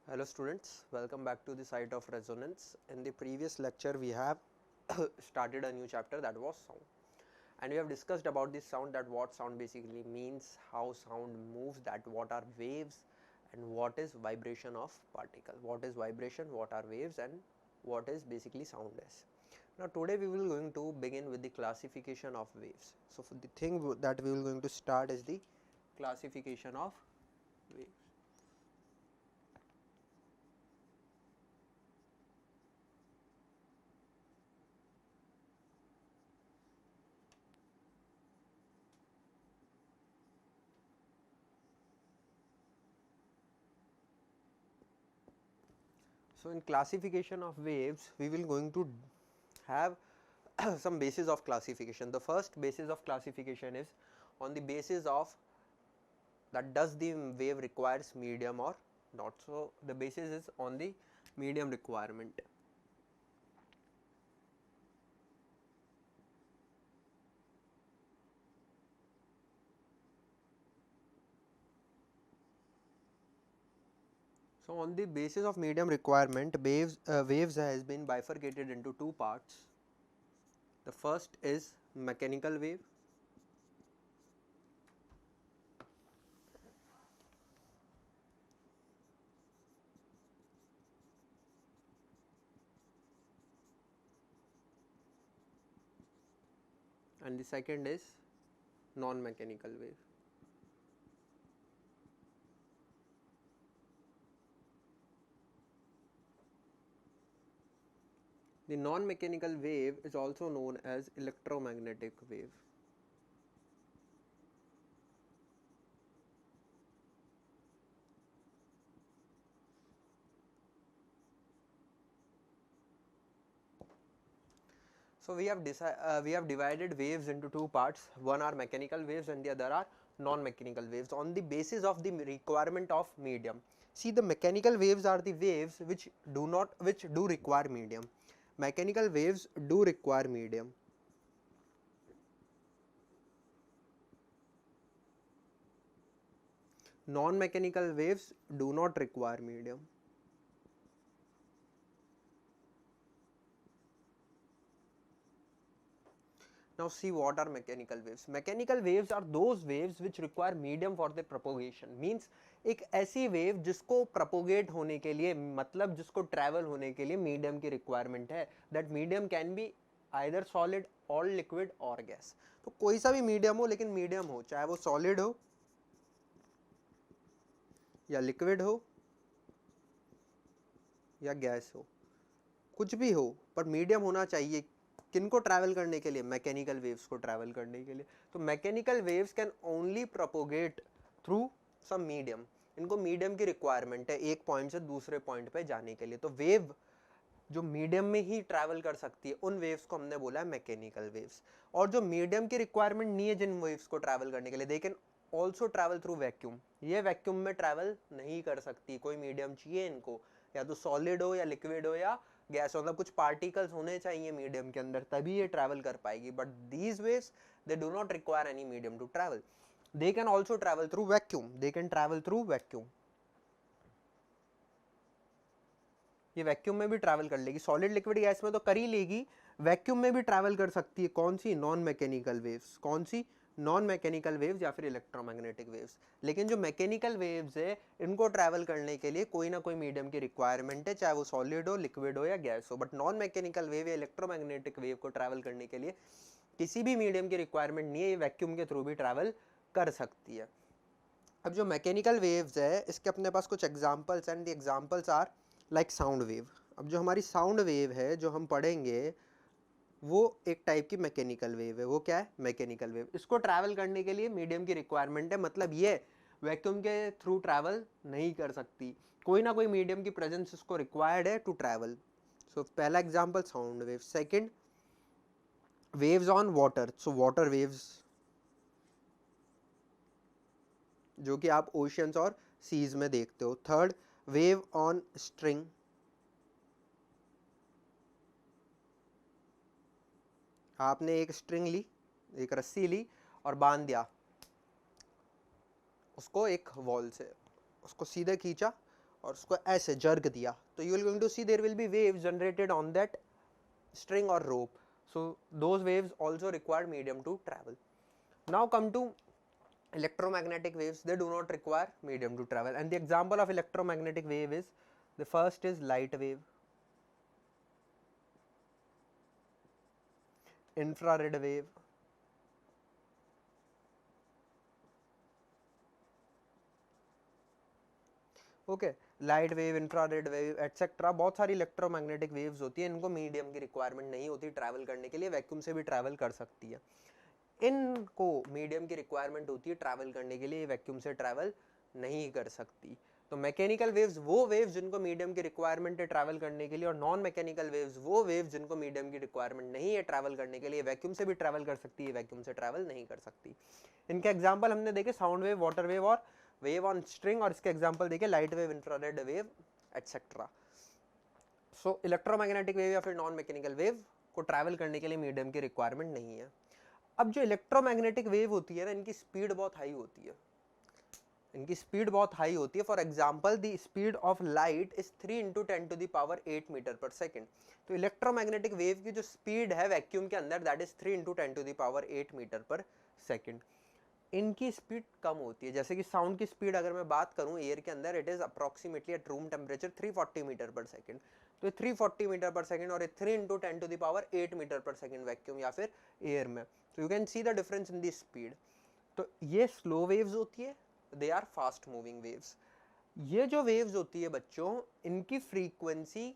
Hello students, welcome back to the site of resonance. In the previous lecture we have started a new chapter, that was sound, and we have discussed about this sound, that what sound basically means, how sound moves, that what are waves and what is vibration of particle, what is vibration, what are waves, and what is basically sound is. Now today we will going to begin with the classification of waves. So for the thing that we will going to start is the classification of waves. So in classification of waves, we will going to have some basis of classification. The first basis of classification is on the basis of that does the wave requires medium or not. So the basis is on the medium requirement. So on the basis of medium requirement, waves has been bifurcated into two parts. The first is mechanical wave. And the second is non-mechanical wave. The non-mechanical wave is also known as electromagnetic wave. So we have divided waves into two parts. One are mechanical waves and the other are non-mechanical waves on the basis of the requirement of medium. See, the mechanical waves are the waves which do require medium. Mechanical waves do require medium. Non-mechanical waves do not require medium. Now see, what are mechanical waves? Mechanical waves are those waves which require medium for their propagation. Means एक ऐसी wave जिसको propagate होने के लिए, मतलब जिसको travel होने के लिए medium की requirement है. That medium can be either solid or liquid or gas. तो कोई सा भी medium हो, लेकिन medium हो, चाहे वो solid हो या liquid हो या gas हो, कुछ भी हो, पर मीडियम होना चाहिए. किनको ट्रैवल करने के लिए? मैकेनिकल वेव्स को ट्रैवल करने के लिए. तो mechanical waves can only propagate through some medium. इनको मीडियम की रिक्वायरमेंट है एक पॉइंट से दूसरे पॉइंट पे जाने के लिए. तो वेव जो मीडियम में ही ट्रैवल कर सकती है, उन वेव्स को हमने बोला है मैकेनिकल वेव्स. और जो मीडियम की रिक्वायरमेंट नहीं है जिन वेव्स को ट्रैवल करने के लिए, दे can also travel through vacuum. ये वैक्यूम में ट्रैवल नहीं कर सकती, कोई मीडियम चाहिए इनको, या तो सॉलिड हो या लिक्विड हो या गैस, मतलब कुछ पार्टिकल्स होने चाहिए मीडियम के अंदर, तभी ये ट्रैवल कर पाएगी. But these waves they do not require any medium to travel. They can also travel through vacuum. They can travel through vacuum. ये वैक्यूम में भी ट्रैवल कर लेगी. सॉलिड लिक्विड गैस में तो कर ही लेगी, वैक्यूम में भी ट्रैवल कर सकती है. कौन सी? Non mechanical waves. कौन सी? नॉन मैकेनिकल वेव्स या फिर इलेक्ट्रोमैग्नेटिक वेव्स. लेकिन जो मैकेनिकल वेव्स है, इनको ट्रैवल करने के लिए कोई ना कोई मीडियम की रिक्वायरमेंट है, चाहे वो सॉलिड हो, लिक्विड हो या गैस हो. बट नॉन मैकेनिकल वेव या इलेक्ट्रोमैग्नेटिक वेव को ट्रैवल करने के लिए किसी भी मीडियम की रिक्वायरमेंट नहीं है, ये वैक्यूम के थ्रू भी ट्रैवल कर सकती है. अब जो मैकेनिकल वेव्स है, इसके अपने पास कुछ examples, and the examples are like sound wave. अब जो हमारी साउंड वेव है जो हम पढ़ेंगे, वो एक टाइप की मैकेनिकल वेव है. वो क्या है? Mechanical wave. इसको ट्रैवल करने के लिए मीडियम की रिक्वायरमेंट है, मतलब ये वैक्यूम के थ्रू ट्रैवल नहीं कर सकती, कोई ना कोई मीडियम की प्रेजेंस इसको रिक्वायर्ड है टू ट्रैवल. सो पहला example sound wave. Second, waves on water. So water waves जो कि आप ओशियंस और सीज में देखते हो. Third, wave on string. आपने एक स्ट्रिंग ली, एक रस्सी ली और बांध दिया उसको एक वॉल से, उसको सीधे खींचा और उसको ऐसे जर्क दिया, तो you will going to see there will be waves generated on that string or rope. So those waves also require medium to travel. Now come to electromagnetic waves. They do not require medium to travel, and the example of electromagnetic wave is, the first is light wave, infrared wave, okay, light wave, infrared wave etcetera, बहुत सारी electromagnetic waves होती है, इनको medium की requirement नहीं होती travel करने के लिए, वैक्यूम से भी ट्रैवल कर सकती है। इनको मीडियम की रिक्वायरमेंट होती है ट्रैवल करने के लिए, वैक्यूम से ट्रैवल नहीं कर सकती। तो मैकेनिकल वेव्स वो वेव्स जिनको मीडियम की रिक्वायरमेंट है ट्रैवल करने के लिए, और नॉन मैकेनिकल वेव्स वो वेव्स जिनको मीडियम की रिक्वायरमेंट नहीं है ट्रैवल करने के लिए, वैक्यूम से भी ट्रैवल कर सकती है, वैक्यूम से ट्रैवल नहीं कर सकती। इनके एग्जाम्पल हमने देखे साउंड वेव, वाटर वेव और वेव ऑन स्ट्रिंग, और इसके एग्जाम्पल देखे light wave, infrared wave etcetera. So electromagnetic wave या फिर नॉन मैकेनिकल वेव को ट्रैवल करने के लिए मीडियम की रिक्वायरमेंट नहीं है। अब जो इलेक्ट्रोमैग्नेटिक वेव होती है ना, इनकी स्पीड बहुत हाई होती है, इनकी स्पीड बहुत हाई होती है। For example the speed of light is 3 × 10⁸ metre per second. तो इलेक्ट्रोमैग्नेटिक वेव की जो स्पीड है वैक्यूम के अंदर, that is 3 × 10⁸ metre per second. इनकी स्पीड कम होती है, जैसे कि साउंड की स्पीड अगर मैं बात करूं एयर के अंदर, it is approximately at room temperature 340 metre per second. तो 340 मीटर पर सेकेंड और 3 × 10⁸ मीटर पर सेकेंड वैक्यूम या फिर एयर में। तो you can see the difference in the speed. तो ये स्लो वेव्स होती है, they are fast moving waves. ये जो वेव्स होती है बच्चों, इनकी फ्रीक्वेंसी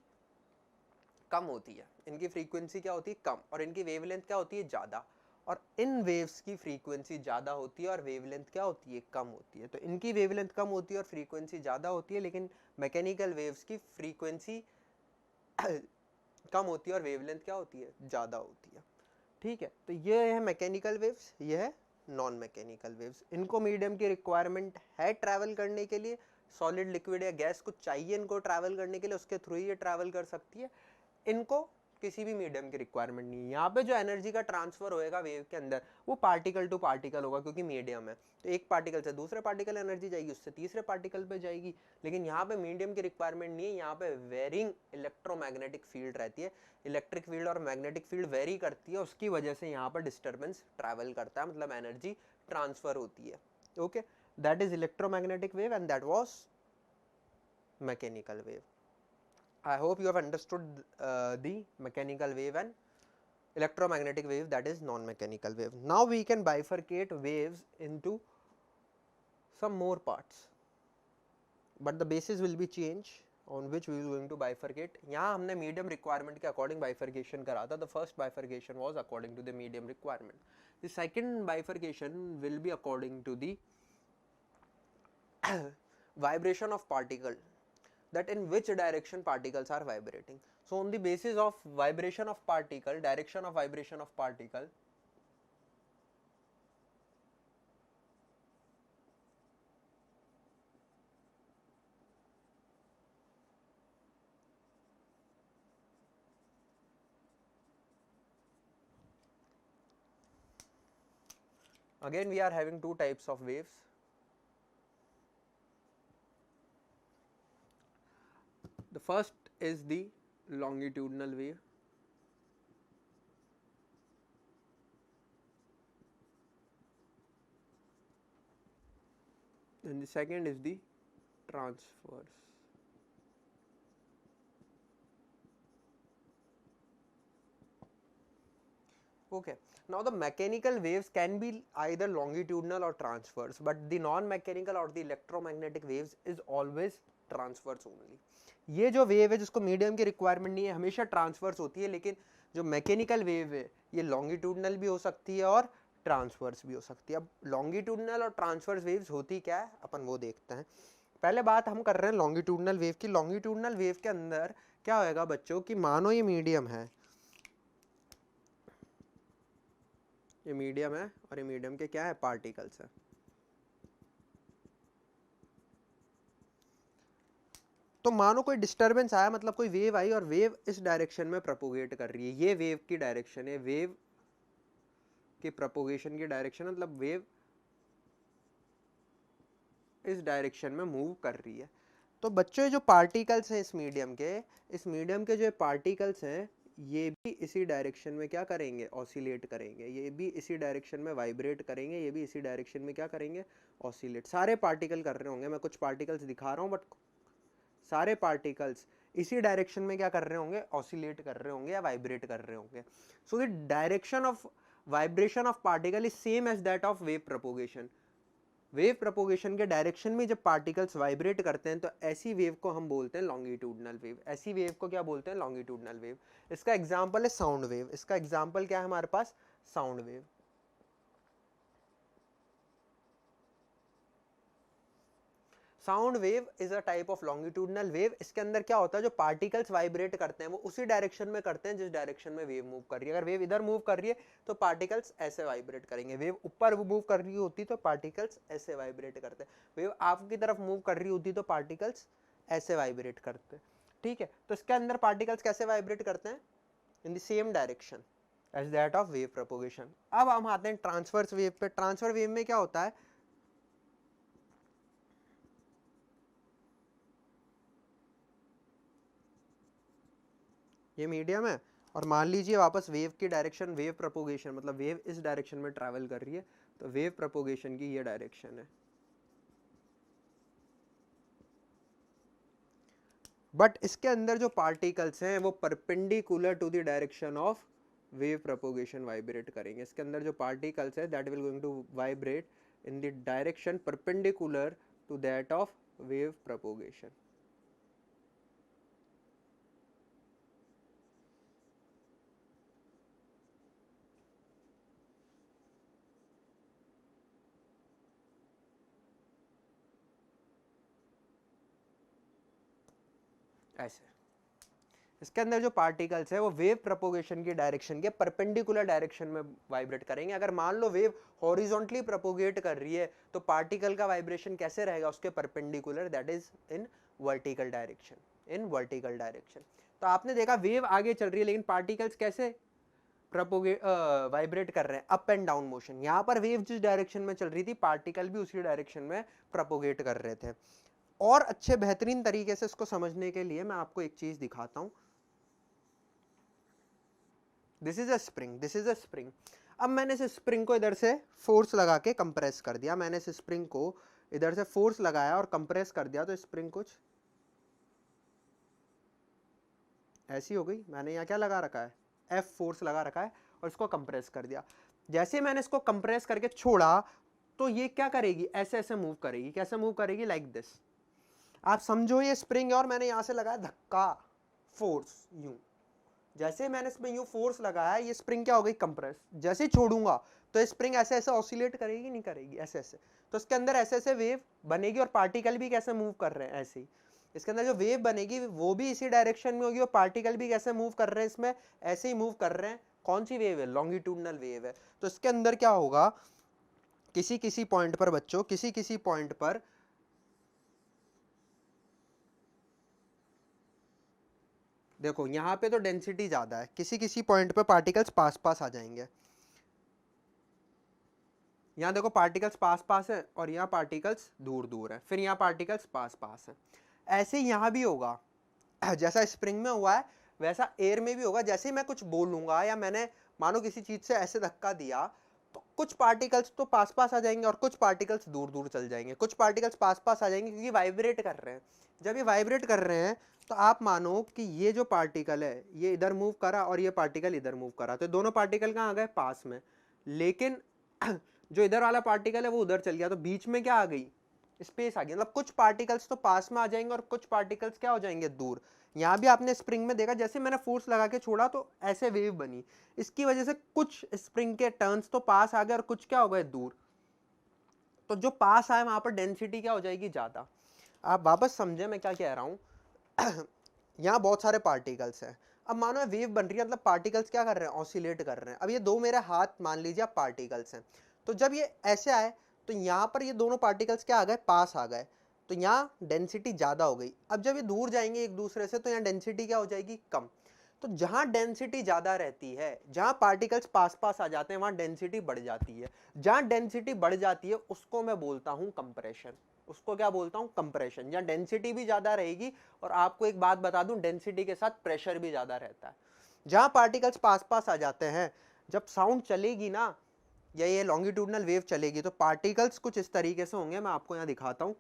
कम होती है, इनकी फ्रीक्वेंसी क्या होती है, कम, और इनकी वेवलेंथ क्या होती है, ज़्यादा। और इन वेव्स की फ्रीक्वेंसी ज़्यादा होती है और वेवलेंथ क्या होती है, कम होती है। तो इनकी वेवलेंथ कम होती है और फ्रीक्वेंसी ज़्यादा होती है, लेकिन मैकेनिकल वेव्स की फ्रीक्वेंसी कम होती है और वेवलेंथ क्या होती है, ज़्यादा होती है। ठीक है, तो ये है मैकेनिकल वेव्स, ये है नॉन मैकेनिकल वेव्स। इनको मीडियम की रिक्वायरमेंट है ट्रैवल करने के लिए, सॉलिड, लिक्विड या गैस कुछ चाहिए इनको ट्रैवल करने के लिए, उसके थ्रू ही ये ट्रैवल कर सकती है। इनको किसी भी मीडियम की रिक्वायरमेंट नहीं है। यहाँ पे जो एनर्जी का ट्रांसफर होएगा वेव के अंदर, वो पार्टिकल टू पार्टिकल होगा, क्योंकि मीडियम है। तो एक पार्टिकल से दूसरे पार्टिकल एनर्जी जाएगी, उससे तीसरे पार्टिकल पे जाएगी। लेकिन यहाँ पे मीडियम की रिक्वायरमेंट नहीं है, यहाँ पे वेरिंग इलेक्ट्रोमैग्नेटिक फील्ड रहती है, इलेक्ट्रिक फील्ड और मैग्नेटिक फील्ड वेरी करती है, उसकी वजह से यहाँ पर डिस्टर्बेंस ट्रैवल करता है, मतलब एनर्जी ट्रांसफर होती है। Okay, that is electromagnetic wave and that was mechanical wave. I hope you have understood the mechanical wave and electromagnetic wave, that is non-mechanical wave. Now we can bifurcate waves into some more parts, but the basis will be changed on which we will going to bifurcate. यहाँ हमने medium requirement के according bifurcation करा था. The first bifurcation was according to the medium requirement. The second bifurcation will be according to the vibration of particle, that in which direction particles are vibrating. So on the basis of vibration of particle, direction of vibration of particle, again we are having two types of waves. The first is the longitudinal wave, and the second is the transverse. Okay, now the mechanical waves can be either longitudinal or transverse, but the non-mechanical or the electromagnetic waves is always transverse only. ये जो wave है जिसको medium की requirement नहीं है, हमेशा transverse होती है, लेकिन जो मैकेनिकल वेव है ये लॉन्गिट्यूडनल भी हो सकती है और ट्रांसवर्स भी हो सकती है। अब लॉन्गिट्यूडनल और ट्रांसवर्स वेव्स होती क्या है, अपन वो देखते हैं। पहले बात हम कर रहे हैं लॉन्गिट्यूडनल वेव की। लॉन्गिट्यूडनल वेव के अंदर क्या होएगा बच्चों कि मानो ये मीडियम है, ये मीडियम है और ये मीडियम के क्या है, पार्टिकल्स है। तो मानो कोई डिस्टरबेंस आया, मतलब कोई वेव आई और वेव इस डायरेक्शन में प्रोपोगेट कर रही है, ये वेव की डायरेक्शन है, वेव के प्रोपोगेशन की डायरेक्शन, मतलब वेव इस डायरेक्शन में मूव कर रही है। तो बच्चों जो पार्टिकल्स हैं इस मीडियम के जो पार्टिकल्स हैं ये भी इसी डायरेक्शन में क्या करेंगे, ऑसिलेट करेंगे, ये भी इसी डायरेक्शन में वाइब्रेट करेंगे, ये भी इसी डायरेक्शन में क्या करेंगे, ऑसिलेट। सारे पार्टिकल कर रहे होंगे, मैं कुछ पार्टिकल्स दिखा रहा हूँ बट सारे पार्टिकल्स इसी डायरेक्शन में क्या कर रहे होंगे, ऑसिलेट कर रहे होंगे या वाइब्रेट कर रहे होंगे। So the direction of vibration of particle is same as that of wave propagation. Wave propagation के डायरेक्शन में जब पार्टिकल्स वाइब्रेट करते हैं तो ऐसी वेव को हम बोलते हैं लॉन्गिट्यूडनल वेव। ऐसी वेव को क्या बोलते हैं, लॉन्गिट्यूडनल वेव। इसका एग्जांपल है साउंड वेव। इसका एग्जांपल क्या है हमारे पास, sound wave. Sound wave is a type of longitudinal wave. इसके अंदर क्या होता है, जो पार्टिकल्स वाइब्रेट करते हैं वो उसी डायरेक्शन में करते हैं जिस डायरेक्शन में वेव मूव कर रही है। अगर वेव इधर मूव कर रही है तो पार्टिकल्स ऐसे वाइब्रेट करेंगे, वेव ऊपर मूव कर रही होती तो पार्टिकल्स ऐसे वाइब्रेट करते हैं, वेव आपकी तरफ मूव कर रही होती तो पार्टिकल्स ऐसे वाइब्रेट करते हैं। ठीक है, तो इसके अंदर पार्टिकल्स कैसे वाइब्रेट करते हैं, in the same direction as that of wave propagation. अब हम आते हैं ट्रांसवर्स वेव पे। ट्रांसवर्स वेव में क्या होता है, ये मीडियम है और मान लीजिए वापस वेव की डायरेक्शन, वेव प्रोपोगेशन मतलब वेव इस डायरेक्शन में ट्रैवल कर रही है, तो वेव प्रोपोगेशन की ये डायरेक्शन है। बट इसके अंदर जो पार्टिकल्स हैं वो perpendicular to the direction of wave propagation vibrate करेंगे। इसके अंदर जो पार्टिकल्स है that will going to vibrate in the direction perpendicular to that of wave propagation. ऐसे इसके अंदर जो पार्टिकल्स है वो वेव प्रोपोगेशन की डायरेक्शन के परपेंडिकुलर डायरेक्शन में वाइब्रेट करेंगे। अगर मान लो वेव हॉरिजॉन्टली प्रोपोगेट कर रही है तो पार्टिकल का वाइब्रेशन कैसे रहेगा, उसके perpendicular, that is in vertical direction, in vertical direction. तो आपने देखा वेव आगे चल रही है लेकिन पार्टिकल्स कैसे प्रोपोगेट वाइब्रेट कर रहे हैं, अप एंड डाउन मोशन। यहाँ पर वेव जिस डायरेक्शन में चल रही थी पार्टिकल भी उसी डायरेक्शन में प्रोपोगेट कर रहे थे। और अच्छे बेहतरीन तरीके से इसको समझने के लिए मैं आपको एक चीज दिखाता हूं। This is a spring, this is a spring. अब मैंने इस स्प्रिंग को इधर से फोर्स लगा के कंप्रेस कर दिया, मैंने इस स्प्रिंग को इधर से फोर्स लगाया और कंप्रेस कर दिया, तो स्प्रिंग कुछ ऐसी हो गई। मैंने यहाँ क्या लगा रखा है, एफ फोर्स लगा रखा है और इसको कंप्रेस कर दिया। जैसे मैंने इसको कंप्रेस करके छोड़ा तो ये क्या करेगी, ऐसे ऐसे मूव करेगी। कैसे मूव करेगी, लाइक दिस। आप समझो ये स्प्रिंग है और मैंने यहां से लगाया धक्का, फोर्स यूं। जैसे मैंने इसमें यूं फोर्स लगाया ये स्प्रिंग क्या हो गई, कंप्रेस। जैसे ही छोड़ूंगा तो स्प्रिंग ऐसे ऐसे ऑसिलेट करेगी, नहीं करेगी, ऐसे ऐसे। तो इसके अंदर ऐसे ऐसे वेव बनेगी और पार्टिकल भी कैसे मूव कर रहे हैं, ऐसे ही। इसके अंदर जो वेव बनेगी वो भी इसी डायरेक्शन में होगी और पार्टिकल भी कैसे मूव कर रहे हैं, इसमें ऐसे ही मूव कर रहे हैं। कौन सी वेव है, लॉन्गिट्यूडनल वेव है। तो इसके अंदर क्या होगा, किसी किसी पॉइंट पर बच्चों, किसी किसी पॉइंट पर देखो यहाँ पे तो डेंसिटी ज्यादा है, किसी किसी पॉइंट पे पार्टिकल्स पास पास आ जाएंगे। यहाँ देखो पार्टिकल्स पास पास है और यहाँ पार्टिकल्स दूर दूर है, फिर यहाँ पार्टिकल्स पास पास है। ऐसे यहाँ भी होगा, जैसा स्प्रिंग में हुआ है वैसा एयर में भी होगा। जैसे ही मैं कुछ बोलूंगा या मैंने मानो किसी चीज से ऐसे धक्का दिया तो कुछ पार्टिकल्स तो पास पास आ जाएंगे और कुछ पार्टिकल्स दूर दूर चल जाएंगे। कुछ पार्टिकल्स पास पास आ जाएंगे क्योंकि वाइब्रेट कर रहे हैं। जब ये वाइब्रेट कर रहे हैं तो आप मानो कि ये जो पार्टिकल है ये इधर मूव करा और ये पार्टिकल इधर मूव करा, तो दोनों पार्टिकल कहाँ आ गए, पास में। लेकिन जो इधर वाला पार्टिकल है वो उधर चल गया, तो बीच में क्या आ गई, स्पेस आ गई। मतलब कुछ पार्टिकल्स तो पास में आ जाएंगे और कुछ पार्टिकल्स क्या हो जाएंगे, दूर। यहाँ भी आपने स्प्रिंग में देखा, जैसे मैंने फोर्स लगा के छोड़ा तो ऐसे वेव बनी। इसकी वजह से कुछ स्प्रिंग के टर्न्स तो पास आ गए और कुछ क्या हो गए, दूर। तो जो पास आए वहां पर डेंसिटी क्या हो जाएगी, ज्यादा। आप वापस समझे मैं क्या कह रहा हूं। यहाँ बहुत सारे पार्टिकल्स हैं। अब मानो वेव बन रही है, मतलब पार्टिकल्स क्या कर रहे हैं, ऑसिलेट कर रहे हैं। अब ये दो मेरे हाथ मान लीजिए आप पार्टिकल्स हैं, तो जब ये ऐसे आए तो यहाँ पर ये दोनों पार्टिकल्स क्या आ गए, पास आ गए, तो यहाँ डेंसिटी ज़्यादा हो गई। अब जब ये दूर जाएंगे एक दूसरे से तो यहाँ डेंसिटी क्या हो जाएगी, कम। तो जहां डेंसिटी ज्यादा रहती है, जहां पार्टिकल्स पास पास आ जाते हैं, वहां डेंसिटी बढ़ जाती है। जहां डेंसिटी बढ़ जाती है उसको मैं बोलता हूं कंप्रेशन। उसको क्या बोलता हूं? कंप्रेशन। जहां डेंसिटी भी ज्यादा रहेगी, और आपको एक बात बता दूं, डेंसिटी के साथ प्रेशर भी ज्यादा रहता है। जहां पार्टिकल्स पास पास आ जाते हैं, जब साउंड चलेगी ना, या ये लॉन्गिट्यूडनल वेव चलेगी, तो पार्टिकल्स कुछ इस तरीके से होंगे, मैं आपको यहां दिखाता हूं।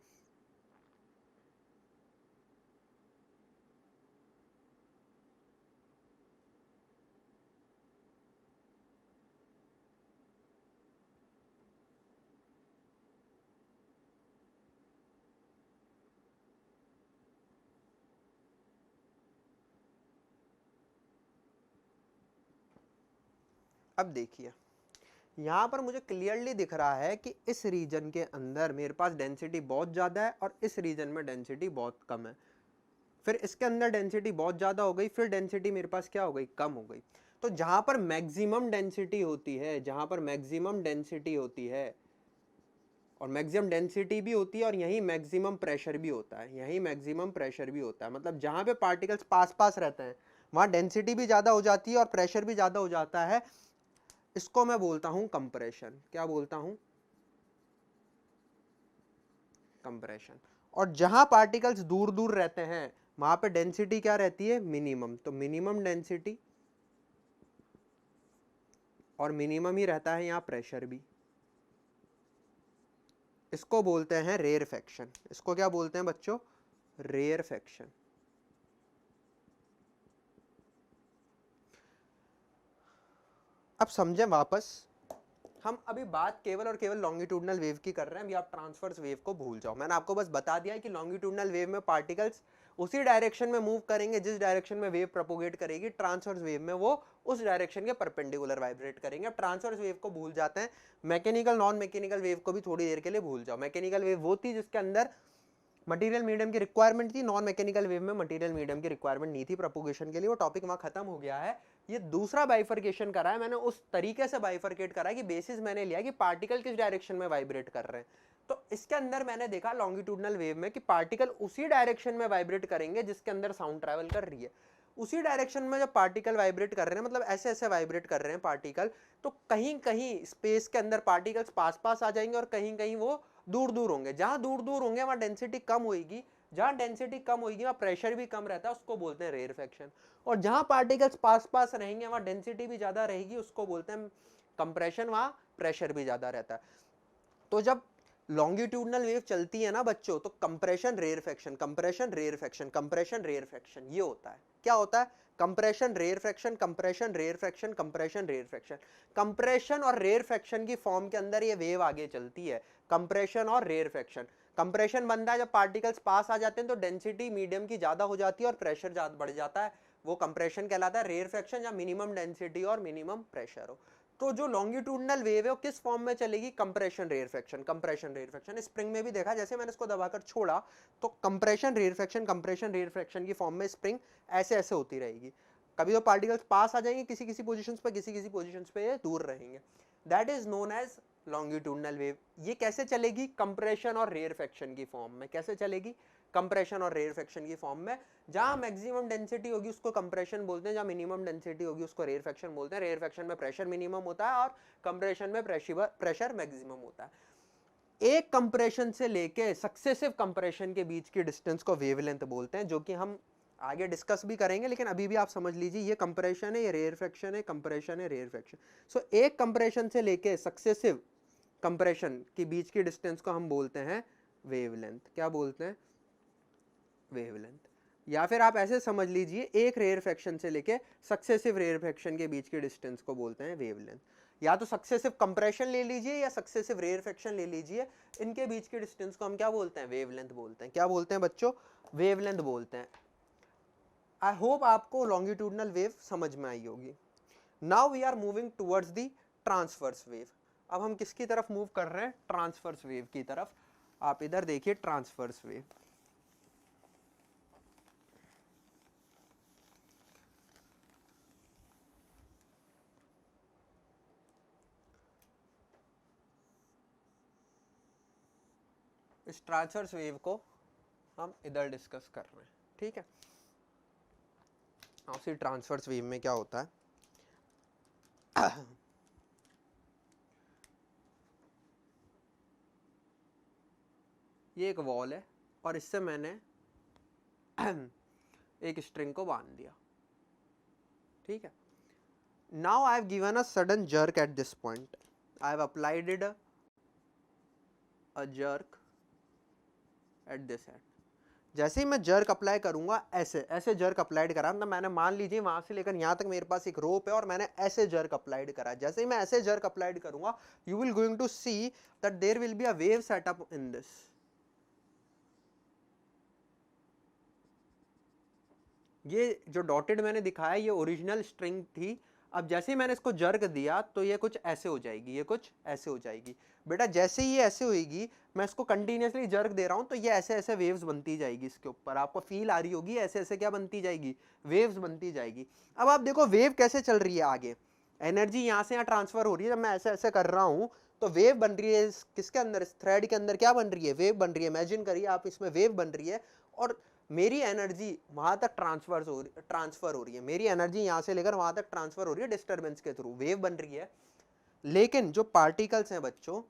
अब देखिए, यहां पर मुझे क्लियरली दिख रहा है कि इस रीजन के अंदर मेरे पास डेंसिटी बहुत ज्यादा है और इस रीजन में डेंसिटी बहुत कम है। फिर इसके अंदर डेंसिटी बहुत ज्यादा हो गई, फिर डेंसिटी मेरे पास क्या हो गई? कम हो गई। तो जहां पर मैक्सिमम डेंसिटी होती है, जहां पर मैक्सिमम डेंसिटी होती है, और मैक्सिमम डेंसिटी भी होती है, और यही मैक्सिमम प्रेशर भी होता है, यही मैक्सिमम प्रेशर भी होता है। मतलब जहां पे पार्टिकल्स पास पास रहते हैं, वहां डेंसिटी भी ज्यादा हो जाती है और प्रेशर भी ज्यादा हो जाता है। इसको मैं बोलता हूं कंप्रेशन। क्या बोलता हूं? कंप्रेशन। और जहां पार्टिकल्स दूर दूर रहते हैं, वहां पे डेंसिटी क्या रहती है? मिनिमम। तो मिनिमम डेंसिटी, और मिनिमम ही रहता है यहां प्रेशर भी। इसको बोलते हैं रेयरफैक्शन। इसको क्या बोलते हैं बच्चों? रेयरफैक्शन। अब समझें वापस, हम अभी बात केवल और केवल लॉन्गिट्यूडनल वेव की कर रहे हैं। अभी आप ट्रांसवर्स वेव को भूल जाओ। मैंने आपको बस बता दिया है कि लॉन्गिट्यूडनल वेव में पार्टिकल्स उसी डायरेक्शन में मूव करेंगे जिस डायरेक्शन में वेव प्रोपोगेट करेगी। ट्रांसवर्स वेव में वो उस डायरेक्शन के परपेंडिकुलर वाइब्रेट करेंगे। अब ट्रांसवर्स वेव को भूल जाते हैं, मैकेनिकल नॉन मैकेनिकल वेव को भी थोड़ी देर के लिए भूल जाओ। मैकेनिकल वेव वो थी जिसके अंदर मटेरियल मीडियम की रिक्वायरमेंट थी। नॉन मैकेनिकल वेव में मटेरियल मीडियम की रिक्वायरमेंट नहीं थी प्रोपोगेशन के लिए। वो टॉपिक वहां खत्म हो गया है। ये दूसरा बाइफर्केशन करा है मैंने, उस तरीके से बाइफर्केट करा है कि बेसिस मैंने लिया कि पार्टिकल किस डायरेक्शन में वाइब्रेट कर रहे हैं। तो इसके अंदर मैंने देखा लॉन्गिट्यूडनल वेव में कि पार्टिकल उसी डायरेक्शन में वाइब्रेट करेंगे जिसके अंदर साउंड ट्रैवल कर रही है। उसी डायरेक्शन में जब पार्टिकल वाइब्रेट कर रहे हैं, मतलब ऐसे ऐसे वाइब्रेट कर रहे हैं पार्टिकल, तो कहीं कहीं स्पेस के अंदर पार्टिकल्स पास पास आ जाएंगे और कहीं कहीं वो दूर दूर होंगे। जहां दूर दूर होंगे वहां डेंसिटी कम होगी। जहां डेंसिटी कम होगी वहां प्रेशर भी कम रहता है, उसको बोलते हैं रेयरफैक्शन। और जहां पार्टिकल्स पास पास रहेंगे वहां डेंसिटी भी ज्यादा रहेगी, उसको बोलते हैं कंप्रेशन। वहां प्रेशर भी ज्यादा रहता है। तो जब लॉन्गिट्यूडनल वेव चलती है ना बच्चों, तो compression rarefaction, compression rarefaction, compression rarefaction, ये होता है। क्या होता है? Compression rarefaction, compression rarefaction, compression rarefaction. Compression और रेयरफैक्शन की फॉर्म के अंदर ये वेव आगे चलती है, कंप्रेशन और रेयरफैक्शन। कंप्रेशन बनता है जब पार्टिकल्स पास आ जाते हैं तो डेंसिटी मीडियम की ज्यादा हो जाती है और प्रेशर ज्यादा बढ़ जाता है, वो कंप्रेशन कहलाता है। रेयरफैक्शन जब मिनिमम डेंसिटी और मिनिमम प्रेशर हो। तो जो लॉन्गिट्यूडनल वेव है वो किस फॉर्म में चलेगी? Compression rarefaction, compression rarefaction. Spring में भी देखा, जैसे मैंने इसको दबाकर छोड़ा तो कंप्रेशन रेयरफैक्शन, कंप्रेशन रेयरफैक्शन की फॉर्म में स्प्रिंग ऐसे ऐसे होती रहेगी। कभी तो पार्टिकल्स पास आ जाएंगे किसी किसी पोजीशंस पे, किसी किसी पोजीशंस पे ये दूर रहेंगे। That is known as longitudinal wave. ये कैसे चलेगी? कंप्रेशन और रेयरफैक्शन की फॉर्म में। कैसे चलेगी? कंप्रेशन और रेयरफैक्शन की फॉर्म में। जहां मैक्सिमम डेंसिटी होगी उसको कंप्रेशन बोलते हैं, जहां मिनिमम डेंसिटी होगी उसको रेयरफैक्शन बोलते हैं। रेयरफैक्शन में प्रेशर मिनिमम होता है और कंप्रेशन में प्रेशर मैक्सिमम होता है। एक कंप्रेशन से लेके सक्सेसिव कंप्रेशन के बीच की डिस्टेंस को वेवलेंथ बोलते हैं, जो कि हम आगे डिस्कस भी करेंगे। लेकिन अभी भी आप समझ लीजिए, ये कंप्रेशन है, ये रेयरफैक्शन है, कंप्रेशन है, रेयरफैक्शन। सो एक कंप्रेशन से लेके सक्सेसिव कंप्रेशन के बीच की डिस्टेंस को हम बोलते हैं वेवलेंथ। क्या बोलते हैं? वेवलेंथ। या फिर आप ऐसे समझ लीजिए, एक रेयरफैक्शन से लेके सक्सेसिव रेयरफैक्शन के बीच की डिस्टेंस को बोलते हैं वेवलेंथ। या तो सक्सेसिव कंप्रेशन ले लीजिए या सक्सेसिव रेयरफैक्शन ले लीजिए, इनके बीच की डिस्टेंस को हम क्या बोलते हैं? वेवलेंथ बोलते हैं। क्या बोलते हैं बच्चों? वेवलेंथ बोलते हैं। आई होप आपको लॉन्गिट्यूडनल वेव समझ में आई होगी। Now we are moving towards the transverse wave. अब हम किसकी तरफ मूव कर रहे हैं? ट्रांसवर्स वेव की तरफ। आप इधर देखिए, ट्रांसवर्स वेव। इस ट्रांसवर्स वेव को हम इधर डिस्कस कर रहे हैं, ठीक है। हाँ सी ट्रांसवर्स वेव में क्या होता है, ये एक वॉल है और इससे मैंने एक स्ट्रिंग को बांध दिया, ठीक है। Now I have given a sudden jerk at this point, I have applied it a jerk at this and. जैसे ही मैं जर्क अप्लाई करूंगा, ऐसे ऐसे जर्क अप्लाइड करा, मतलब मैंने मान लीजिए वहां से लेकर यहां तक मेरे पास एक रोप है और मैंने ऐसे जर्क अप्लाइड करा। जैसे ही मैं ऐसे जर्क अप्लाइड करूंगा, you will going to see that there will be a wave setup in this. ये जो डॉटेड मैंने दिखाया ये ओरिजिनल स्ट्रिंग थी। अब जैसे ही मैंने इसको जर्क दिया तो ये कुछ ऐसे हो जाएगी, ये कुछ ऐसे हो जाएगी। बेटा जैसे ही ये ऐसे होगी, मैं इसको कंटिन्यूसली जर्क दे रहा हूं तो ये ऐसे ऐसे वेव्स बनती जाएगी। इसके ऊपर आपको फील आ रही होगी, ऐसे ऐसे क्या बनती जाएगी, वेव्स बनती जाएगी। अब आप देखो वेव कैसे चल रही है आगे, एनर्जी यहाँ से यहाँ ट्रांसफर हो रही है। जब मैं ऐसे ऐसे कर रहा हूँ तो वेव बन रही है किसके अंदर, इस थ्रेड के अंदर क्या बन रही है, वेव बन रही है। इमेजिन करिए आप, इसमें वेव बन रही है और मेरी एनर्जी वहां तक ट्रांसफर हो रही है। मेरी एनर्जी यहां से लेकर वहां तक ट्रांसफर हो रही है डिस्टर्बेंस के थ्रू, वेव बन रही है। लेकिन जो पार्टिकल्स हैं बच्चों,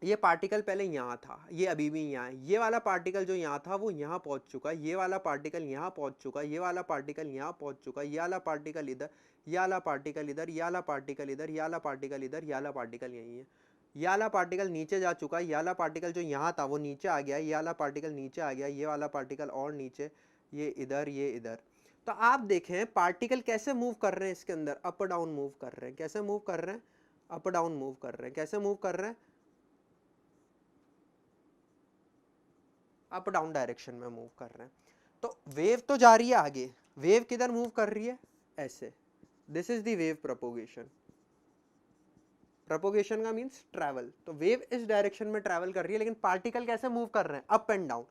ये पार्टिकल पहले यहाँ था, ये अभी भी यहाँ है। ये वाला पार्टिकल जो यहाँ था वो यहाँ पहुंच चुका है, ये वाला पार्टिकल यहाँ पहुंच चुका है, ये वाला पार्टिकल यहाँ पहुंच चुका है, ये वाला पार्टिकल इधर, ये वाला पार्टिकल इधर, ये वाला पार्टिकल इधर, ये वाला पार्टिकल इधर, ये वाला पार्टिकल यहीं है। ये वाला पार्टिकल नीचे जा चुका है, ये वाला पार्टिकल जो यहाँ था वो नीचे आ गया, ये वाला पार्टिकल नीचे आ गया, ये वाला पार्टिकल और नीचे, ये इधर, ये इधर। तो आप देखें पार्टिकल कैसे मूव कर रहे हैं इसके अंदर, अप डाउन मूव कर रहे हैं। कैसे मूव कर रहे हैं, अप डाउन मूव कर रहे हैं। कैसे मूव कर रहे हैं, अप डाउन डायरेक्शन में मूव कर रहे हैं। तो वेव तो जा रही है आगे, वेव किधर मूव कर रही है, ऐसे। This is the wave propagation. Propagation का मींस ट्रैवल। तो वेव इस डायरेक्शन में ट्रैवल कर रही है, लेकिन पार्टिकल कैसे मूव कर रहे हैं, अप एंड डाउन।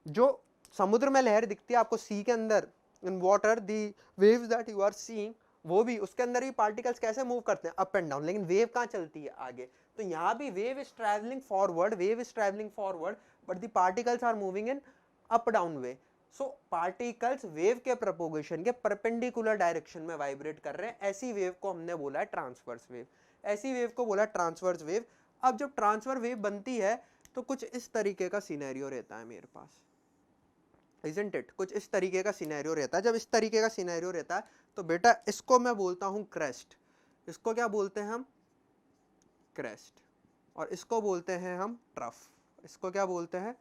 जो समुद्र में लहर दिखती है आपको सी के अंदर, in water the waves that you are seeing, वो भी उसके अंदर भी पार्टिकल्स कैसे मूव करते हैं, अप एंड डाउन। लेकिन वेव कहाँ चलती है, आगे। तो यहाँ भी wave is travelling forward, wave is travelling forward, but the particles are moving in up down way. So particles wave के प्रोपोगेशन के परपेंडिकुलर डायरेक्शन में वाइब्रेट कर रहे हैं। ऐसी वेव को हमने बोला है ट्रांसवर्स वेव, ऐसी वेव को बोला ट्रांसवर्स वेव। अब जब ट्रांसफर वेव बनती है तो कुछ इस तरीके का सिनेरियो रहता है मेरे पास, Isn't it? कुछ इस तरीके का सिनेरियो रहता है। जब इस तरीके का सिनेरियो रहता है तो बेटा इसको मैं बोलता हूं क्रेस्ट। इसको क्या बोलते हैं हम, क्रेस्ट। और इसको बोलते हैं हम ट्रफ। इसको क्या बोलते हैं,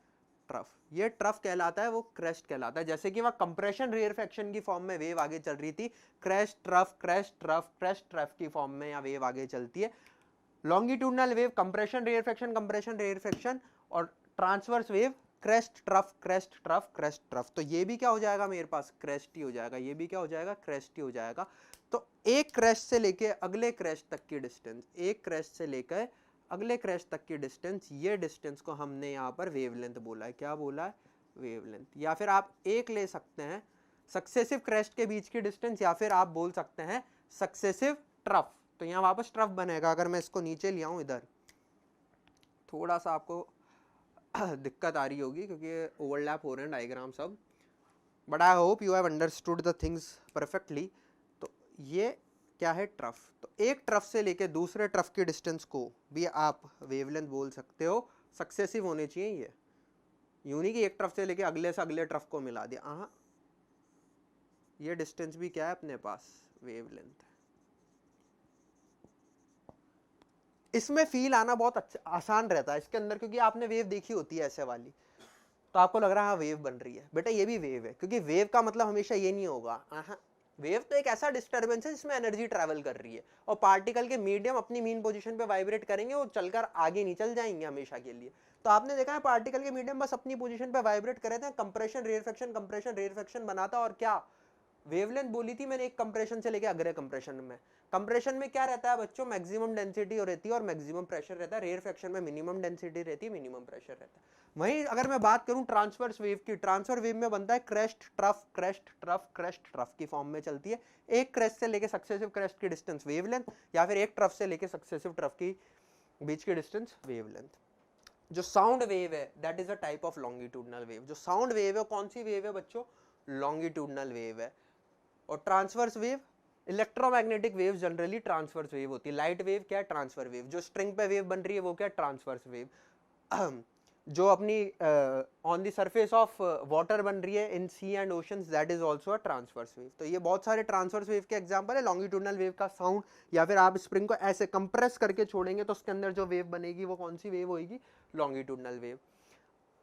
ट्रफ। ये ट्रफ कहलाता है, वो क्रेस्ट कहलाता है। जैसे कि वह कंप्रेशन रेयरफेक्शन की फॉर्म में वेव आगे चल रही थी, crest trough, crest trough, crest trough की फॉर्म में यहाँ वेव आगे चलती है। Longitudinal wave compression rarefaction, compression rarefaction, और transverse wave crest trough, crest trough, crest trough. तो ये भी क्या हो जाएगा मेरे पास, क्रेस्ट ही हो जाएगा। ये भी क्या हो जाएगा, क्रेस्ट ही हो जाएगा। तो एक क्रेस्ट से लेके अगले क्रेस्ट तक की डिस्टेंस, एक क्रेस्ट से लेकर अगले क्रेस्ट तक की डिस्टेंस, ये डिस्टेंस को हमने यहाँ पर वेवलेंथ बोला है। क्या बोला है, वेवलेंथ। या फिर आप एक ले सकते हैं सक्सेसिव क्रेस्ट के बीच की डिस्टेंस, या फिर आप बोल सकते हैं सक्सेसिव ट्रफ। तो यहाँ वापस ट्रफ बनेगा। अगर मैं इसको नीचे ले आऊँ इधर, थोड़ा सा आपको दिक्कत आ रही होगी क्योंकि ओवरलैप हो रहे हैं डायग्राम सब, but I hope you have understood the things perfectly. तो ये क्या है, ट्रफ। तो एक ट्रफ से लेके दूसरे ट्रफ की डिस्टेंस को भी आप वेवलेंथ बोल सकते हो। सक्सेसिव होने चाहिए ये, यूं नहीं कि एक ट्रफ से लेके अगले से अगले ट्रफ को मिला दिया। हाँ, ये डिस्टेंस भी क्या है अपने पास, वेवलेंथ है। इसमें फील आना बहुत अच्छा आसान रहता है इसके अंदर, क्योंकि आपने वेव देखी होती है ऐसे वाली, तो आपको लग रहा है हाँ वेव बन रही है। बेटा ये भी वेव है, क्योंकि वेव का मतलब हमेशा ये नहीं होगा। वेव तो एक ऐसा डिस्टर्बेंस है जिसमें एनर्जी ट्रैवल कर रही है, और पार्टिकल के मीडियम अपनी मीन पोजीशन पे वाइब्रेट करेंगे और चलकर आगे नहीं चल जाएंगे हमेशा के लिए। तो आपने देखा है पार्टिकल के मीडियम बस अपनी पोजीशन पे वाइब्रेट कर रहे थे, कंप्रेशन रेयरफेक्शन बनाता, और क्या वेवलेंथ बोली थी मैंने, एक कंप्रेशन से लेके अगले कंप्रेशन में। कंप्रेशन में क्या रहता है बच्चों, मैक्सिमम डेंसिटी रहती है और मैक्सिमम प्रेशर रहता है। रेयरफेक्शन में मिनिमम डेंसिटी रहती है, मिनिमम प्रेशर रहता है। वहीं अगर मैं बात करूं ट्रांसवर्स वेव की, ट्रांसफर वेव में बनता है crest trough, crest trough, crest trough की फॉर्म में चलती है। एक क्रेस्ट से लेके सक्सेसिव क्रेस्ट की डिस्टेंस वेवलेंथ, या फिर एक ट्रफ से लेके सक्सेसिव ट्रफ की बीच की डिस्टेंस वेवलेंथ। जो साउंड वेव है that is a type of longitudinal wave. जो साउंड वेव है कौन सी वेव है बच्चों, लॉन्गिट्यूडनल वेव है। और transverse wave, electromagnetic wave generally transverse wave होती है। लाइट वेव क्या है? Transfer wave. जो स्ट्रिंग पे वेव बन रही है वो क्या है? Transverse wave. जो अपनी on the surface of water बन रही है in sea and oceans, that is also a transverse wave. तो ये बहुत सारे ट्रांसवर्स वेव के एग्जांपल है। लॉन्गिट्यूडनल वेव का साउंड, या फिर आप स्प्रिंग को ऐसे कंप्रेस करके छोड़ेंगे तो उसके अंदर जो वेव बनेगी वो कौन सी वेव होगी? Longitudinal wave.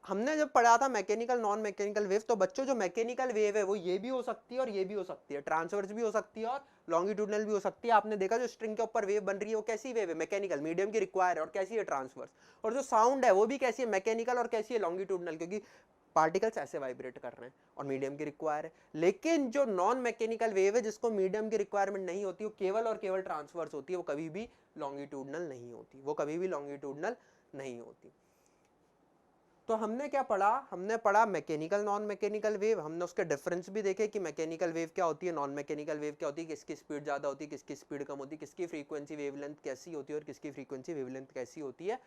हमने जब पढ़ा था मैकेनिकल नॉन मैकेनिकल वेव, तो बच्चों जो मैकेनिकल वेव है वो ये भी हो सकती है और ये भी हो सकती है, ट्रांसवर्स भी हो सकती है और लॉन्गिट्यूडनल भी हो सकती है। आपने देखा जो स्ट्रिंग के ऊपर वेव बन रही है वो कैसी वेव है? मैकेनिकल, मीडियम की रिक्वायर है, और कैसी है? ट्रांसवर्स। और जो साउंड है वो भी कैसी है? मैकेनिकल, और कैसी है? लॉन्गिट्यूडनल, क्योंकि पार्टिकल्स ऐसे वाइब्रेट कर रहे हैं और मीडियम की रिक्वायर है। लेकिन जो नॉन मैकेनिकल वेव है जिसको मीडियम की रिक्वायरमेंट नहीं होती, वो केवल और केवल ट्रांसवर्स होती है, वो कभी भी लॉन्गिट्यूडनल नहीं होती, वो कभी भी लॉन्गिट्यूडनल नहीं होती। तो हमने क्या पढ़ा? हमने पढ़ा मैकेनिकल नॉन मैकेनिकल वेव। हमने उसके डिफरेंस भी देखे कि मैकेनिकल वेव क्या होती है, नॉन मैकेनिकल वेव क्या होती है, किसकी स्पीड ज़्यादा होती है, किसकी स्पीड कम होती है, किसकी फ्रीक्वेंसी वेवलेंथ कैसी होती है और किसकी फ्रीक्वेंसी वेवलेंथ कैसी होती है,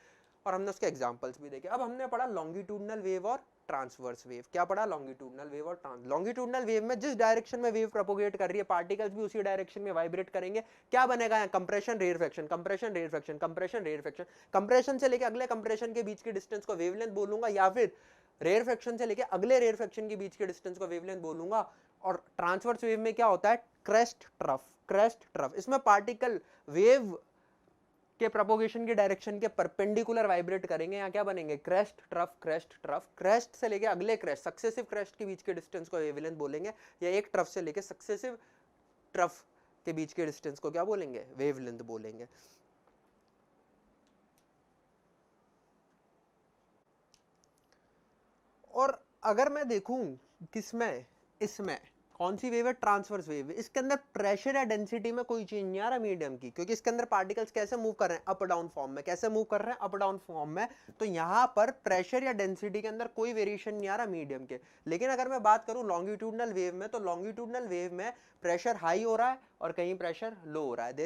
और हमने उसके एग्जांपल्स भी देखे। अब हमने पढ़ा लॉन्गिट्यूडनल वेव और ट्रांसवर्स वेव। क्या पढ़ा? लॉन्गिट्यूडनल वेव और ट्रांस। लॉन्गिट्यूडनल वेव में जिस डायरेक्शन में वेव प्रोपोगेट कर रही है, पार्टिकल्स भी उसी डायरेक्शन में वाइब्रेट करेंगे। क्या बनेगा यहाँ? Compression, rarefaction, compression, rarefaction, compression, rarefaction. Compression से लेके अगले कंप्रेशन के बीच की डिस्टेंस को वेवलेंथ बोलूंगा, या फिर रेयरफेक्शन से लेके अगले रेयरफेक्शन के बीच के डिस्टेंस को वेवलेंथ बोलूंगा। और ट्रांसवर्स वेव में क्या होता है? Crest trough, crest trough. इसमें पार्टिकल वेव के प्रोपोगेशन की डायरेक्शन के परपेंडिकुलर वाइब्रेट करेंगे। यहाँ क्या बनेंगे? Crest trough, crest trough. Crest से लेके अगले क्रेस्ट, सक्सेसिव क्रेस्ट के बीच के डिस्टेंस को वेवलेंथ बोलेंगे, या एक ट्रफ से लेके सक्सेसिव ट्रफ के बीच के डिस्टेंस को क्या बोलेंगे? वेवलेंथ बोलेंगे। और अगर मैं देखूं किसमें, इसमें कौन सी वेव है? Transverse wave. इसके अंदर प्रेशर या डेंसिटी में कोई चेंज नहीं आ रहा मीडियम की, क्योंकि इसके अंदर पार्टिकल्स कैसे मूव कर रहे हैं? अप डाउन फॉर्म में। कैसे मूव कर रहे हैं? अप डाउन फॉर्म में। तो यहाँ पर प्रेशर या डेंसिटी के अंदर कोई वेरिएशन नहीं आ रहा मीडियम के। लेकिन अगर मैं बात करूं लॉन्गिट्यूडनल वेव में, तो लॉन्गिट्यूडनल वेव में प्रेशर हाई हो रहा है और कहीं प्रेशर लो हो रहा है।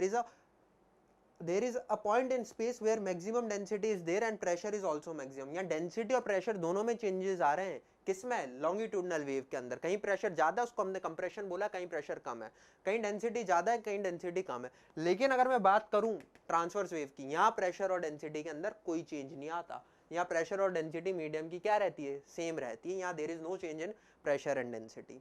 there is a point in space where maximum density is there and pressure is also maximum। या डेंसिटी और प्रेशर दोनों में चेंजेस आ रहे हैं। किसमें? लॉन्गिट्यूडनल वेव के अंदर। कहीं प्रेशर ज्यादा, उसको हमने कंप्रेशन बोला, कहीं प्रेशर कम है, कहीं डेंसिटी ज्यादा है, कहीं डेंसिटी कम है। लेकिन अगर मैं बात करूं ट्रांसवर्स वेव की, यहाँ प्रेशर और डेंसिटी के अंदर कोई चेंज नहीं आता। यहाँ प्रेशर और डेंसिटी मीडियम की क्या रहती है? सेम रहती है। यहाँ there is no change in pressure and density.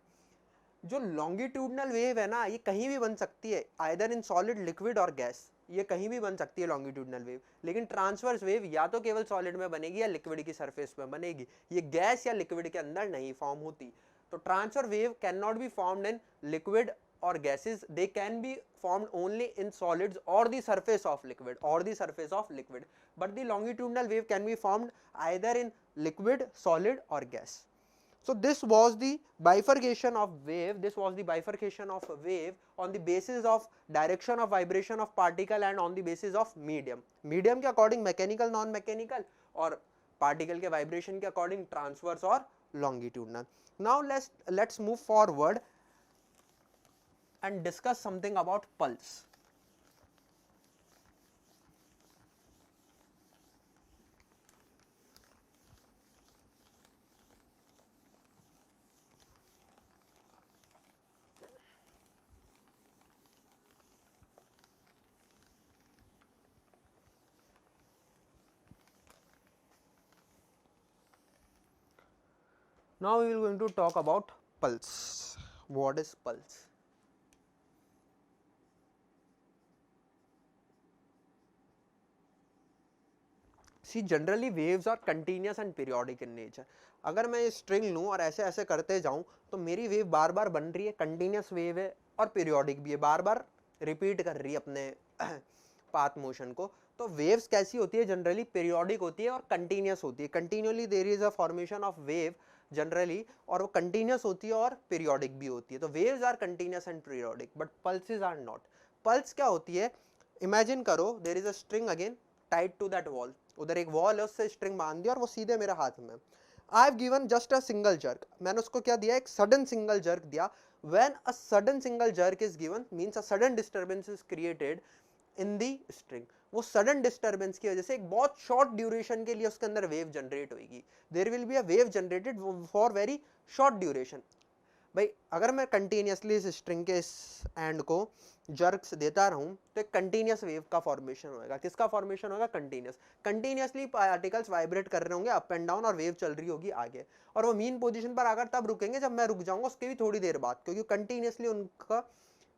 जो लॉन्गिट्यूडनल वेव है ना, ये कहीं भी बन सकती है, आइदर इन सॉलिड, लिक्विड और गैस। ये कहीं भी बन सकती है लॉन्गिट्यूडनल वेव। लेकिन ट्रांसवर्स वेव या तो केवल सॉलिड में बनेगी या लिक्विड की सरफेस में बनेगी, ये गैस या लिक्विड के अंदर नहीं फॉर्म होती। तो transfer wave can not be formed in liquid or gases, they can be formed only in solids or the surface of liquid, but the longitudinal wave can be formed either in liquid, solid or gas. So this was the bifurcation of wave, on the basis of direction of vibration of particle and on the basis of medium के according mechanical, non mechanical, और particle के vibration के according transverse और longitudinal. Now let's move forward and discuss something about pulse. Now we are going to talk about pulse. What is pulse? See, generally waves are continuous and periodic in nature. अगर मैं string लूँ और ऐसे ऐसे करते जाऊँ तो मेरी वेव बार बार बन रही है, कंटिन्यूस वेव है और पीरियोडिक भी है, बार बार रिपीट कर रही है अपने पाथ मोशन को। तो वेव्स कैसी होती है? जनरली पीरियोडिक होती है और कंटिन्यूस होती है। Continuously there is a formation of wave generally, और वो कंटिन्यूस होती है और पीरियोडिक भी होती है। तो waves are continuous and periodic, but pulses are not. Pulse क्या होती है? इमेजिन करो there is a string again tied to that wall. उधर एक वॉल है, उससे स्ट्रिंग बांध दिया और वो सीधे मेरे हाथ में। I have given just a single jerk, मैंने उसको क्या दिया? एक सडन सिंगल जर्क दिया। When a sudden single jerk is given means a sudden disturbance is created in the string. वो सडन डिस्टर्बेंस की वजह से एक बहुत शॉर्ट ड्यूरेशन के लिए उसके अंदर वेव जनरेट होगी। There will be a wave generated for very short duration. भाई अगर मैं कंटिन्यूसली इस स्ट्रिंग के इस एंड को जर्क्स देता रहूं तो एक कंटिन्यूस वेव का फॉर्मेशन होगा। किसका फॉर्मेशन होगा? कंटिन्यूस। कंटिन्यूसली पार्टिकल्स वाइब्रेट कर रहे होंगे अप एंड डाउन और वेव चल रही होगी आगे, और वो मीन पोजीशन पर आकर तब रुकेंगे जब मैं रुक जाऊंगा उसके भी थोड़ी देर बाद, क्योंकि कंटिन्यूसली उनका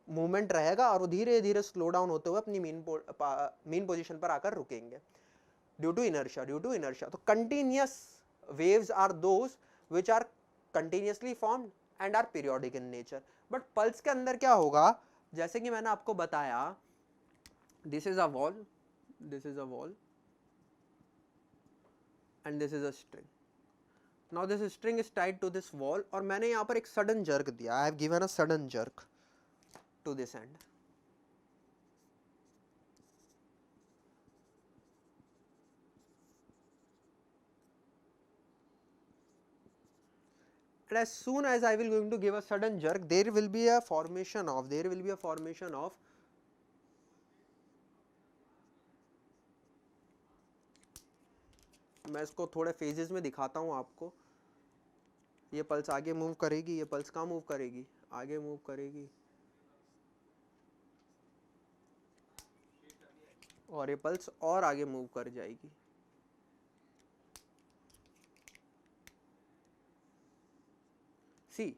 मूवमेंट रहेगा और वो धीरे धीरे स्लो डाउन होते हुए अपनी मीन पोजीशन पर आकर रुकेंगे due to inertia, due to inertia. तो continuous waves are those which are continuously formed and are periodic in nature. but pulse के अंदर क्या होगा, जैसे कि मैंने आपको बताया, this is a wall, this is a wall and this is a string. now this string is tied to this wall और मैंने यहाँ पर एक sudden jerk दिया, I have given a sudden jerk to this end. and as soon as I will going to give a sudden jerk, there will be a formation of मैं इसको थोड़े phases में दिखाता हूँ आपको। ये पल्स आगे मूव करेगी, ये पल्स कहाँ मूव करेगी? आगे मूव करेगी, और ये पल्स और आगे मूव कर जाएगी। सी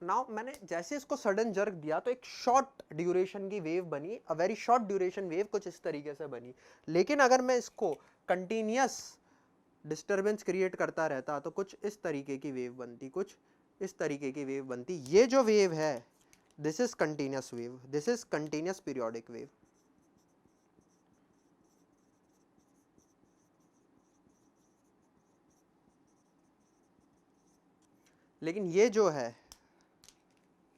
नाउ मैंने जैसे इसको सडन जर्क दिया तो एक शॉर्ट ड्यूरेशन की वेव बनी, a very short duration wave कुछ इस तरीके से बनी। लेकिन अगर मैं इसको कंटिन्यूस डिस्टरबेंस क्रिएट करता रहता तो कुछ इस तरीके की वेव बनती, कुछ इस तरीके की वेव बनती। ये जो वेव है this is continuous wave, this is continuous periodic wave. लेकिन ये जो है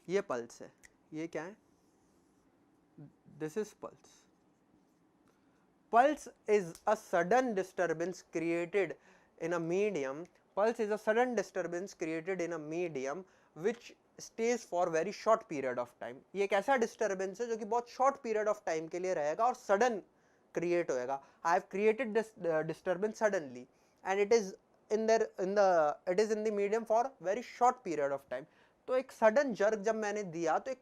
ये पल्स है, ये क्या है? This is pulse. Pulse is a sudden disturbance created in a medium. Pulse is a sudden disturbance created in a medium which stays for very short period of time. ये एक ऐसा disturbance है जो कि बहुत short period of time के लिए रहेगा और sudden create होएगा. I have created this disturbance suddenly and it is in the medium for very short period of time. तो एक sudden jerk जब मैंने दिया तो एक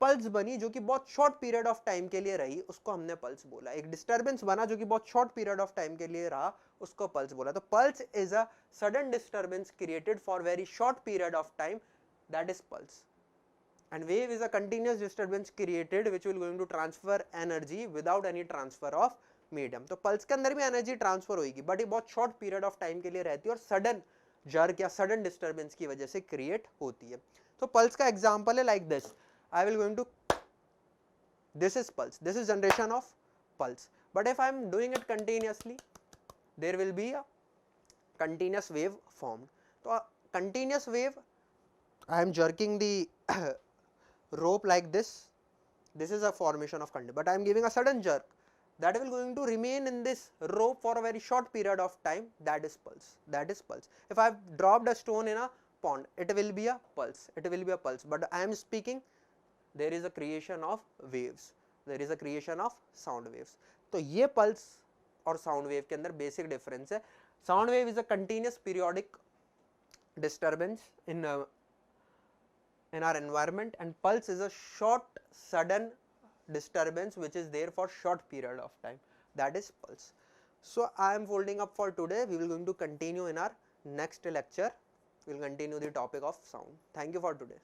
पल्स बनी जो कि बहुत शॉर्ट पीरियड ऑफ टाइम के लिए रही, उसको हमने पल्स बोला। एक डिस्टरबेंस बना जो कि बहुत शॉर्ट पीरियड ऑफ टाइम के लिए रहा, उसको पल्स बोला। तो pulse is a sudden disturbance created for very short period of time, that is pulse. And wave is a continuous disturbance created which will going to transfer energy without any transfer of medium. तो pulse के अंदर भी energy transfer होगी but ये बहुत short period of time के लिए रहती है और सडन जर्क या सडन डिस्टरबेंस की वजह से क्रिएट होती है। तो पल्स का एग्जांपल है like this, I will going to, this is pulse, this is generation of pulse. But if I am doing it continuously, there will be a continuous wave formed. So a continuous wave, I am jerking the rope like this, this is a formation of continuous, but I am giving a sudden jerk that will going to remain in this rope for a very short period of time, that is pulse, that is pulse. If I have dropped a stone in a pond, it will be a pulse, it will be a pulse, but I am speaking there is a creation of waves, there is a creation of sound waves. तो ये pulse और sound wave के अंदर basic difference है। sound wave is a continuous periodic disturbance in our environment and pulse is a short sudden disturbance which is there for short period of time, that is pulse. So I am folding up for today. We will going to continue in our next lecture. We will continue the topic of sound. Thank you for today.